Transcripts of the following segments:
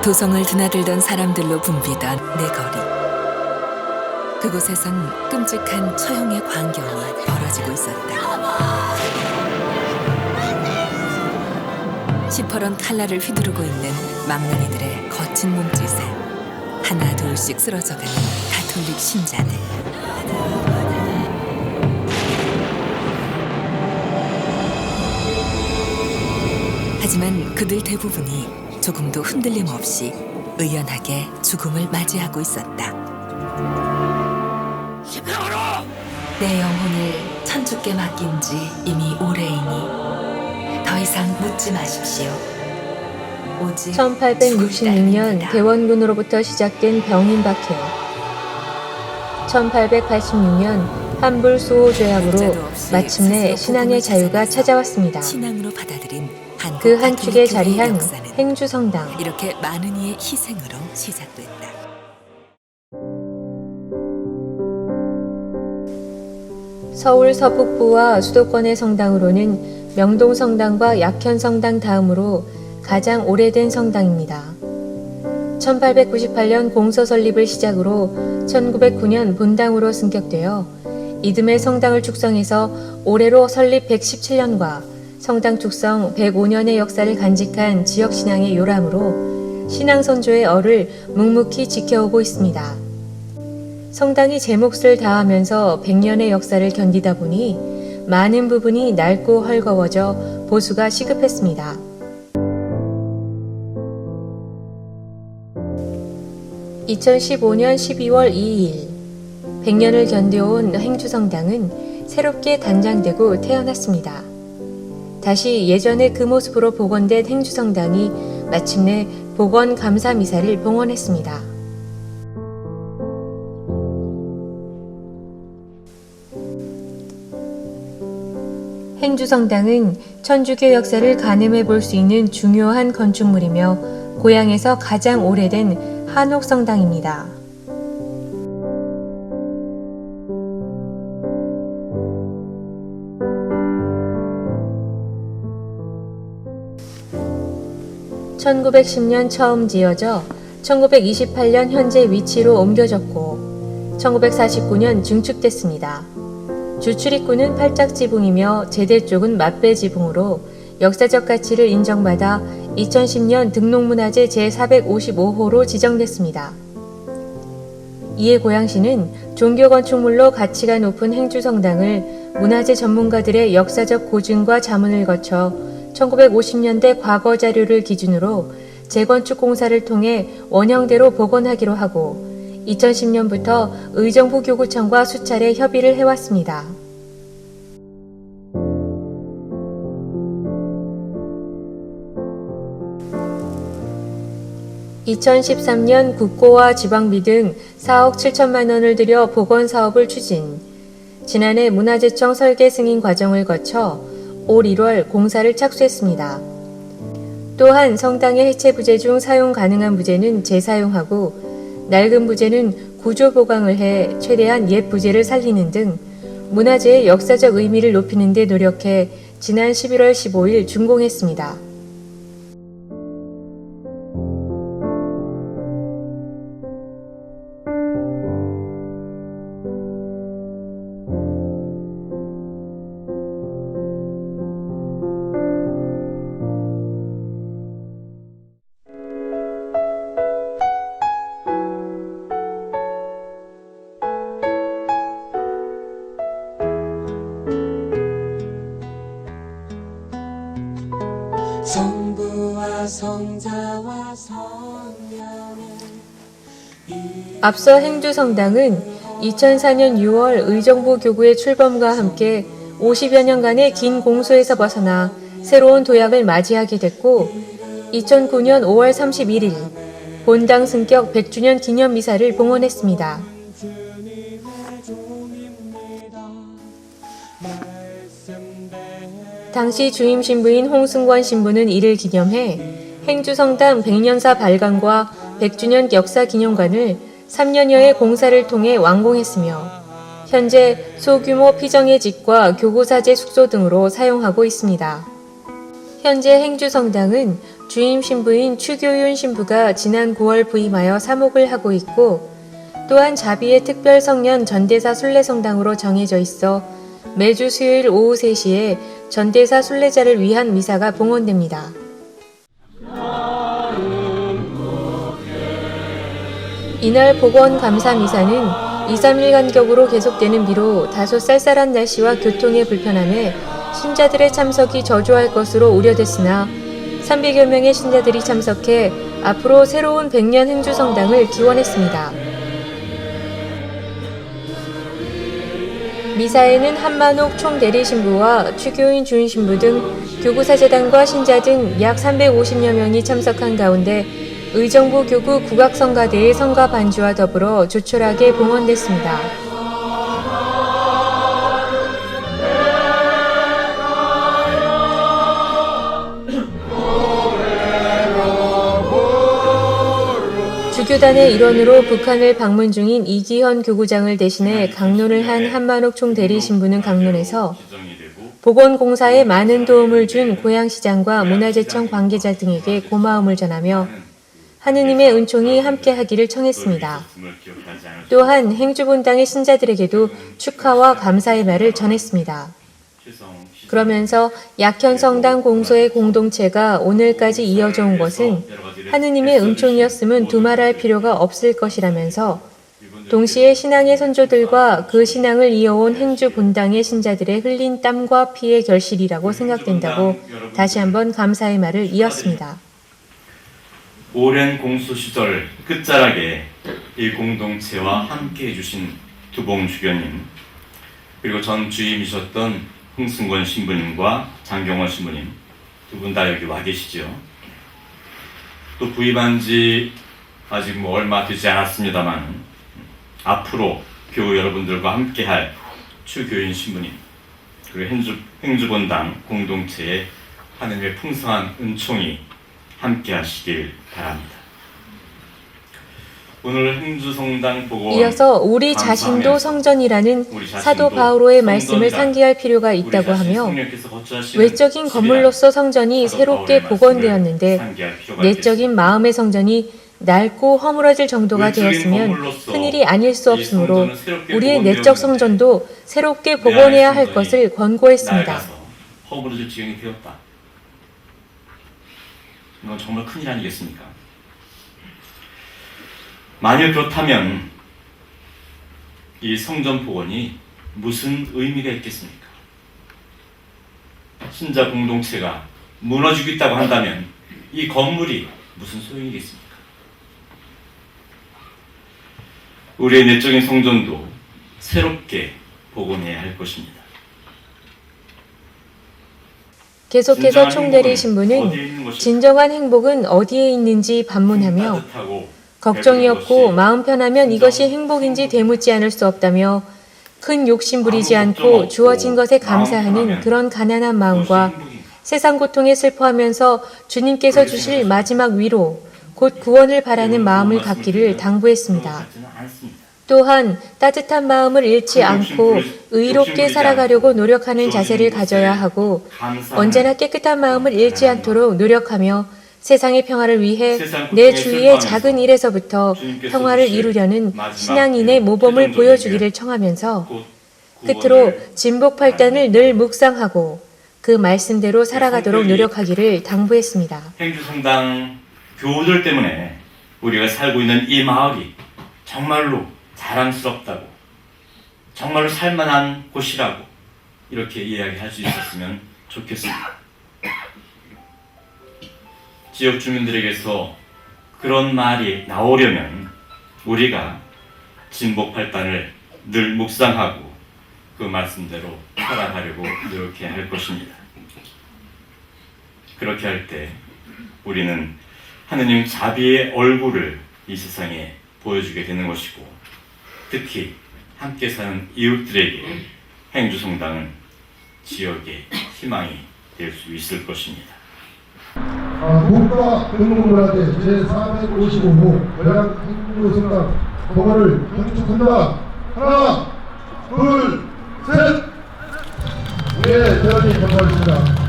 도성을 드나들던 사람들로 붐비던 내 거리. 그곳에선 끔찍한 처형의 광경이 벌어지고 있었다. 시퍼런 칼날을 휘두르고 있는 망나니들의 거친 몸짓에 하나 둘씩 쓰러져가는 가톨릭 신자들. 하지만 그들 대부분이 조금도 흔들림 없이 의연하게 죽음을 맞이하고 있었다. 내 영혼을 천주께 맡긴 지 이미 오래이니 더 이상 묻지 마십시오. 1866년 대원군으로부터 시작된 병인 박해. 1886년 한불 수호 조약으로 마침내 신앙의 자유가 찾아왔습니다. 신앙으로 받아들인 그 한 축에 자리한 역사는 행주성당. 이렇게 많은 이의 희생으로 시작됐다. 서울 서북부와 수도권의 성당으로는 명동성당과 약현성당 다음으로 가장 오래된 성당입니다. 1898년 공서 설립을 시작으로 1909년 본당으로 승격되어 이듬해 성당을 축성해서 올해로 설립 117년과 성당 축성 105년의 역사를 간직한 지역신앙의 요람으로 신앙선조의 얼을 묵묵히 지켜오고 있습니다. 성당이 제 몫을 다하면서 100년의 역사를 견디다 보니 많은 부분이 낡고 헐거워져 보수가 시급했습니다. (2015년 12월 2일) 100년을 견뎌온 행주성당은 새롭게 단장되고 태어났습니다. 다시 예전의 그 모습으로 복원된 행주성당이 마침내 복원 감사 미사를 봉헌했습니다. 행주성당은 천주교 역사를 가늠해 볼 수 있는 중요한 건축물이며 고향에서 가장 오래된 한옥성당입니다. (1910년) 처음 지어져 1928년 현재 위치로 옮겨졌고 1949년 증축됐습니다. 주출입구는 팔짝지붕이며 제대 쪽은 맞배지붕으로 역사적 가치를 인정받아 2010년 등록문화재 제455호로 지정됐습니다. 이에 고양시는 종교건축물로 가치가 높은 행주성당을 문화재 전문가들의 역사적 고증과 자문을 거쳐 1950년대 과거 자료를 기준으로 재건축 공사를 통해 원형대로 복원하기로 하고 2010년부터 의정부 교구청과 수차례 협의를 해왔습니다. 2013년 국고와 지방비 등 4억 7천만 원을 들여 복원 사업을 추진. 지난해 문화재청 설계 승인 과정을 거쳐 올 1월 공사를 착수했습니다. 또한 성당의 해체 부재 중 사용 가능한 부재는 재사용하고 낡은 부재는 구조 보강을 해 최대한 옛 부재를 살리는 등 문화재의 역사적 의미를 높이는 데 노력해 지난 11월 15일 준공했습니다. 성부와 성자와 성령의 앞서 행주성당은 2004년 6월 의정부 교구의 출범과 함께 50여 년간의 긴 공소에서 벗어나 새로운 도약을 맞이하게 됐고 2009년 5월 31일 본당 승격 100주년 기념 미사를 봉헌했습니다. 당시 주임 신부인 홍승관 신부는 이를 기념해 행주성당 100년사 발간과 100주년 역사 기념관을 3년여의 공사를 통해 완공했으며 현재 소규모 피정예직과 교구사제 숙소 등으로 사용하고 있습니다. 현재 행주성당은 주임 신부인 추교윤 신부가 지난 9월 부임하여 사목을 하고 있고, 또한 자비의 특별 성년 전대사 순례성당으로 정해져 있어 매주 수요일 오후 3시에 전대사 순례자를 위한 미사가 봉헌됩니다. 이날 복원 감사 미사는 2-3일 간격으로 계속되는 비로 다소 쌀쌀한 날씨와 교통의 불편함에 신자들의 참석이 저조할 것으로 우려됐으나 300여 명의 신자들이 참석해 앞으로 새로운 100년 행주성당을 기원했습니다. 미사에는 한만옥 총대리신부와 추교인 주인신부 등 교구사재단과 신자 등 약 350여 명이 참석한 가운데 의정부 교구 국악성가대의 성가 반주와 더불어 조촐하게 봉헌됐습니다. 주교단의 일원으로 북한을 방문 중인 이기현 교구장을 대신해 강론을 한 한만옥 총대리신부는 강론에서 보건공사에 많은 도움을 준 고양시장과 문화재청 관계자 등에게 고마움을 전하며 하느님의 은총이 함께하기를 청했습니다. 또한 행주본당의 신자들에게도 축하와 감사의 말을 전했습니다. 그러면서 약현성당 공소의 공동체가 오늘까지 이어져 온 것은 하느님의 은총이었음은 두말할 필요가 없을 것이라면서 동시에 신앙의 선조들과 그 신앙을 이어온 행주 본당의 신자들의 흘린 땀과 피의 결실이라고 생각된다고 다시 한번 감사의 말을 이었습니다. 오랜 공소 시절 끝자락에 이 공동체와 함께 해주신 두봉 주교님, 그리고 전 주임이셨던 흥승권 신부님과 장경원 신부님 두 분 다 여기 와 계시죠. 또 부임한 지 아직 얼마 되지 않았습니다만 앞으로 교우 여러분들과 함께할 추교인 신부님, 그리고 행주본당 공동체의 하느님의 풍성한 은총이 함께하시길 바랍니다. 오늘 행주성당 복원 이어서 우리 자신도 성전이라는 사도 바오로의 말씀을 상기할 필요가 있다고 하며 외적인 건물로서 성전이 새롭게 복원되었는데 내적인 마음의 성전이 낡고 허물어질 정도가 되었으면 큰일이 아닐 수 없으므로 우리의 내적 성전도 새롭게 복원해야 할 것을 권고했습니다. 허물어질 지경이 되었다. 이건 정말 큰일 아니겠습니까? 만일 그렇다면 이 성전 복원이 무슨 의미가 있겠습니까? 신자 공동체가 무너지고 있다고 한다면 이 건물이 무슨 소용이겠습니까? 우리의 내적인 성전도 새롭게 복원해야 할 것입니다. 계속해서 총대리 신부는 진정한 행복은 어디에 있는지 반문하며 걱정이 없고 마음 편하면 이것이 행복인지 되묻지 않을 수 없다며 큰 욕심 부리지 않고 주어진 것에 감사하는 그런 가난한 마음과 세상 고통에 슬퍼하면서 주님께서 주실 마지막 위로, 곧 구원을 바라는 마음을 갖기를 당부했습니다. 또한 따뜻한 마음을 잃지 않고 의롭게 살아가려고 노력하는 자세를 가져야 하고 언제나 깨끗한 마음을 잃지 않도록 노력하며 세상의 평화를 위해 내 주위의 작은 일에서부터 평화를 이루려는 신앙인의 모범을 보여주기를 청하면서 끝으로 진복팔단을 늘 묵상하고 그 말씀대로 살아가도록 노력하기를 당부했습니다. 행주성당 교우들 때문에 우리가 살고 있는 이 마을이 정말로 자랑스럽다고, 정말로 살만한 곳이라고 이렇게 이야기할 수 있었으면 좋겠습니다. 지역 주민들에게서 그런 말이 나오려면 우리가 진복팔단을 늘 묵상하고 그 말씀대로 살아가려고 노력해야 할 것입니다. 그렇게 할 때 우리는 하느님 자비의 얼굴을 이 세상에 보여주게 되는 것이고, 특히 함께 사는 이웃들에게 행주성당은 지역의 희망이 될 수 있을 것입니다. 국가근무문화재 제455호 고향 행주성당 복원을 건축합니다. 하나, 둘, 셋! 예, 대단히 감사합니다.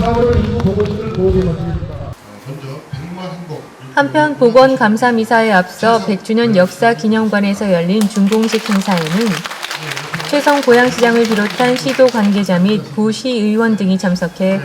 4월을 인구 보건식을 모두 마치겠습니다. 먼저 100만 행복. 한편 보건 감사 미사에 앞서 100주년 역사 기념관에서 열린 준공식 행사에는 최성 고양시장을 비롯한 시도 관계자 및 구시의원 등이 참석해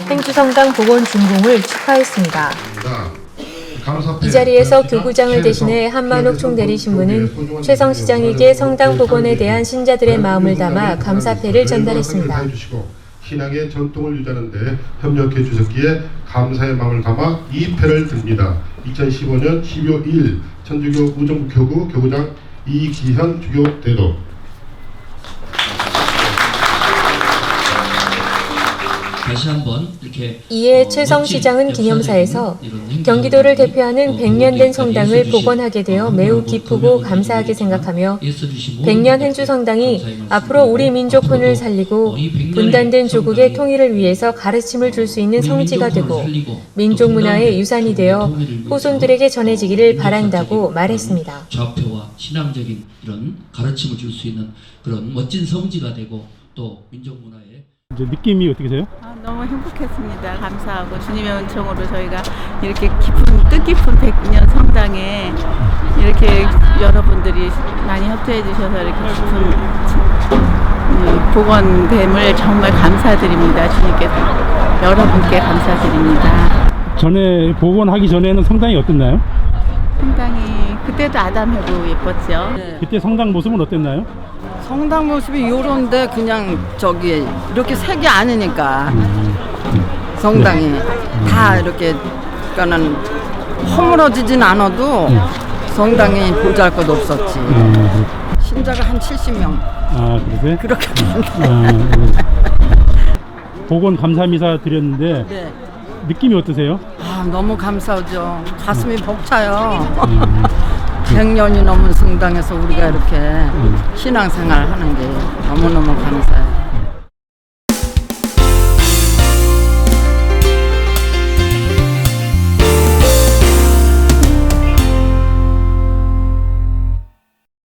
행주성당 복원 준공을 축하했습니다. 이 자리에서 교구장을 대신해 한만옥 총대리 신부는 최성 시장에게 성당 복원에 대한 신자들의 마음을 담아 감사패를 전달했습니다. 신앙의 전통을 유지하는 데 협력해 주셨기에 감사의 마음을 담아 이 패를 듭니다. 2015년 12월 2일 천주교 우정국교구 교구장 이기현 주교 대도. 다시 한번 이렇게 이에 최성 시장은 기념사에서 경기도를 대표하는 100년 된 성당을 복원하게 되어 매우 기쁘고 감사하게 생각하며 100년 행주 성당이 앞으로 우리 민족 혼을 살리고 분단된 조국의 통일을 위해서 가르침을 줄 수 있는 성지가 되고 민족 문화의 유산이 되어 후손들에게 전해지기를 바란다고 말했습니다. 좌표와 신앙적인 이런 가르침을 줄 수 있는 그런 멋진 성지가 되고 또 민족 문화의 이제 느낌이 어떻게 되세요? 너무 행복했습니다. 감사하고 주님의 은총으로 저희가 이렇게 뜻깊은 100년 성당에 이렇게 여러분들이 많이 협조해 주셔서 이렇게 깊은 복원됨을 정말 감사드립니다. 주님께 여러분께 감사드립니다. 전에 복원하기 전에는 성당이 어땠나요? 성당이 그때도 아담하고 예뻤죠. 그때 성당 모습은 어땠나요? 성당 모습이 요런데 그냥 저기 이렇게 색이 아니니까 성당이 다 이렇게 그러니까는 허물어지진 않아도 성당이 보잘것 없었지. 신자가 한 70명. 아, 그러세요? 그렇게 복원 감사미사 드렸는데 네. 느낌이 어떠세요? 아, 너무 감사하죠. 가슴이 벅차요. 100년이 넘은 성당에서 우리가 이렇게 신앙생활 하는 게 너무너무 감사해요.